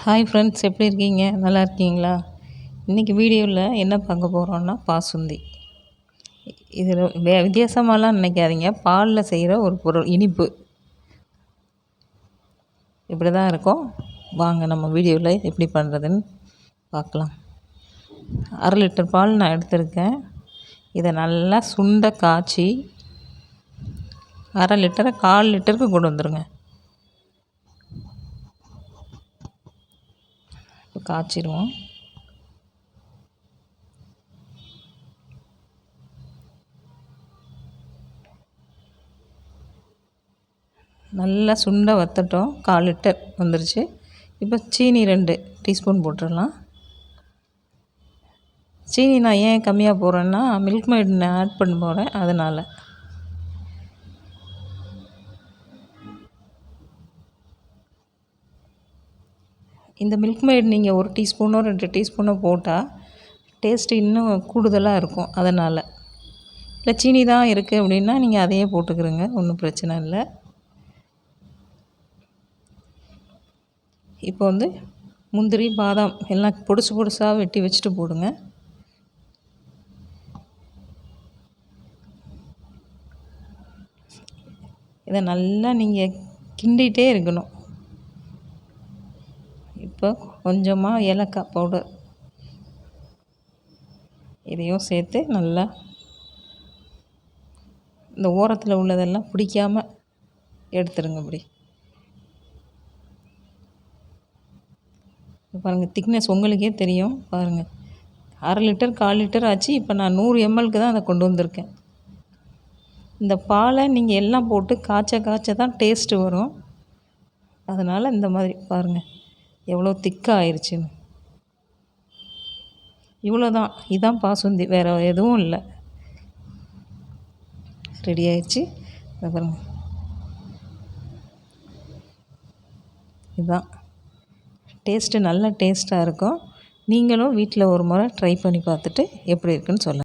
Hi friends, எப்படி இருக்கீங்க? நல்லா இருக்கீங்களா? இன்றைக்கி வீடியோவில் என்ன பார்க்க போகிறோன்னா பாசுந்தி. இதில் வித்தியாசமாலாம் நினைக்காதீங்க. பாலில் செய்கிற ஒரு பொருள், இனிப்பு. இப்படி தான் இருக்கும். வாங்க நம்ம வீடியோவில் எப்படி பண்ணுறதுன்னு பார்க்கலாம். 1/2 லிட்டர் பால் நான் எடுத்திருக்கேன். இதை நல்லா சுண்ட காய்ச்சி 1/2 லிட்டரை 1/4 லிட்டருக்கு கொண்டு வந்துடுங்க. இப்போ காய்ச்சிடுவோம். நல்லா சுண்ட வற்றட்டும். 1/4 லிட்டர் வந்துருச்சு. இப்போ சீனி 2 டீஸ்பூன் போட்டுடலாம். சீனி நான் ஏன் கம்மியாக போடுறேன்னா, மில்க் மெய்ட் நான் ஆட் பண்ண போகிறேன், அதனால். இந்த மில்க் மெய்ட் நீங்கள் 1 டீஸ்பூனோ 2 டீஸ்பூனோ போட்டால் டேஸ்ட்டு இன்னும் கூடுதலாக இருக்கும். அதனால். இல்லை சீனி தான் இருக்குது அப்படின்னா நீங்கள் அதையே போட்டுக்கிறங்க, ஒன்றும் பிரச்சனை இல்லை. இப்போ முந்திரி, பாதாம் எல்லாம் பொடிசு பொடிசாக வெட்டி வச்சுட்டு போடுங்க. இதை நல்லா நீங்கள் கிண்டிகிட்டே இருக்கணும். இப்போ கொஞ்சமாக ஏலக்காய் பவுடர் இதையும் சேர்த்து நல்லா இந்த ஓரத்தில் உள்ளதெல்லாம் பிடிக்காமல் எடுத்துருங்க. இப்படி பாருங்கள், திக்னஸ் உங்களுக்கே தெரியும். பாருங்கள், 1/2 லிட்டர் 1/4 லிட்டர் ஆச்சு. இப்போ நான் 100 mlக்கு தான் அதை கொண்டு வந்திருக்கேன். இந்த பாலை நீங்கள் எல்லாம் போட்டு காய்ச்ச தான் டேஸ்ட்டு வரும். அதனால் இந்த மாதிரி பாருங்கள் எவ்வளோ திக்காக ஆயிடுச்சுன்னு. இவ்வளோ தான். இதுதான் பாசுந்தி, வேறு எதுவும் இல்லை. ரெடி ஆயிடுச்சு. இதை பாருங்கள், இதுதான் டேஸ்ட்டு. நல்ல டேஸ்ட்டாக இருக்கும். நீங்களும் வீட்டில் ஒரு முறை ட்ரை பண்ணி பார்த்துட்டு எப்படி இருக்குன்னு சொல்லுங்கள்.